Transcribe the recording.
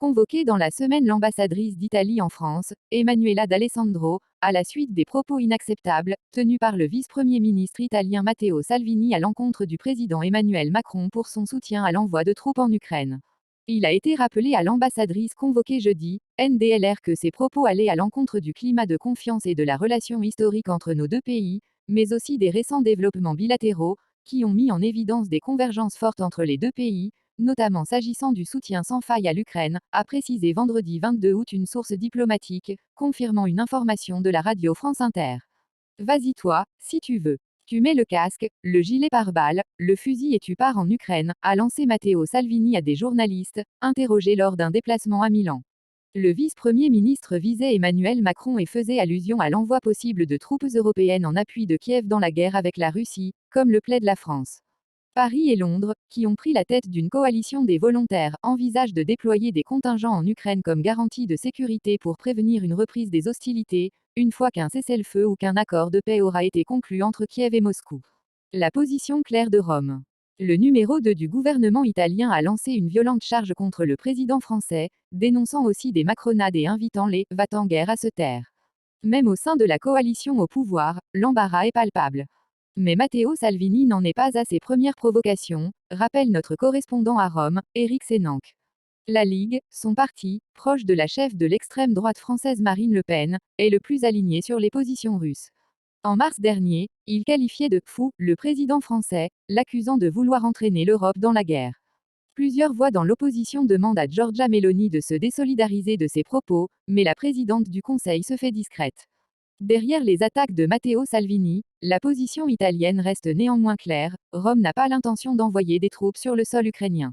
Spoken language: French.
Convoquée dans la semaine, l'ambassadrice d'Italie en France, Emanuela D'Alessandro, à la suite des propos inacceptables tenus par le vice-premier ministre italien Matteo Salvini à l'encontre du président Emmanuel Macron pour son soutien à l'envoi de troupes en Ukraine. Il a été rappelé à l'ambassadrice convoquée jeudi, NDLR, que ces propos allaient à l'encontre du climat de confiance et de la relation historique entre nos deux pays, mais aussi des récents développements bilatéraux, qui ont mis en évidence des convergences fortes entre les deux pays, notamment s'agissant du soutien sans faille à l'Ukraine, a précisé vendredi 22 août une source diplomatique, confirmant une information de la radio France Inter. Vas-y toi, si tu veux. Tu mets le casque, le gilet pare-balles, le fusil et tu pars en Ukraine, a lancé Matteo Salvini à des journalistes, interrogés lors d'un déplacement à Milan. Le vice-premier ministre visait Emmanuel Macron et faisait allusion à l'envoi possible de troupes européennes en appui de Kiev dans la guerre avec la Russie, comme le plaide la France. Paris et Londres, qui ont pris la tête d'une coalition des volontaires, envisagent de déployer des contingents en Ukraine comme garantie de sécurité pour prévenir une reprise des hostilités, une fois qu'un cessez-le-feu ou qu'un accord de paix aura été conclu entre Kiev et Moscou. La position claire de Rome. Le numéro 2 du gouvernement italien a lancé une violente charge contre le président français, dénonçant aussi des macronades et invitant les va-t-en-guerre à se taire. Même au sein de la coalition au pouvoir, l'embarras est palpable. Mais Matteo Salvini n'en est pas à ses premières provocations, rappelle notre correspondant à Rome, Éric Sénanque. La Ligue, son parti, proche de la chef de l'extrême droite française Marine Le Pen, est le plus aligné sur les positions russes. En mars dernier, il qualifiait de fou le président français, l'accusant de vouloir entraîner l'Europe dans la guerre. Plusieurs voix dans l'opposition demandent à Giorgia Meloni de se désolidariser de ses propos, mais la présidente du Conseil se fait discrète. Derrière les attaques de Matteo Salvini, la position italienne reste néanmoins claire, Rome n'a pas l'intention d'envoyer des troupes sur le sol ukrainien.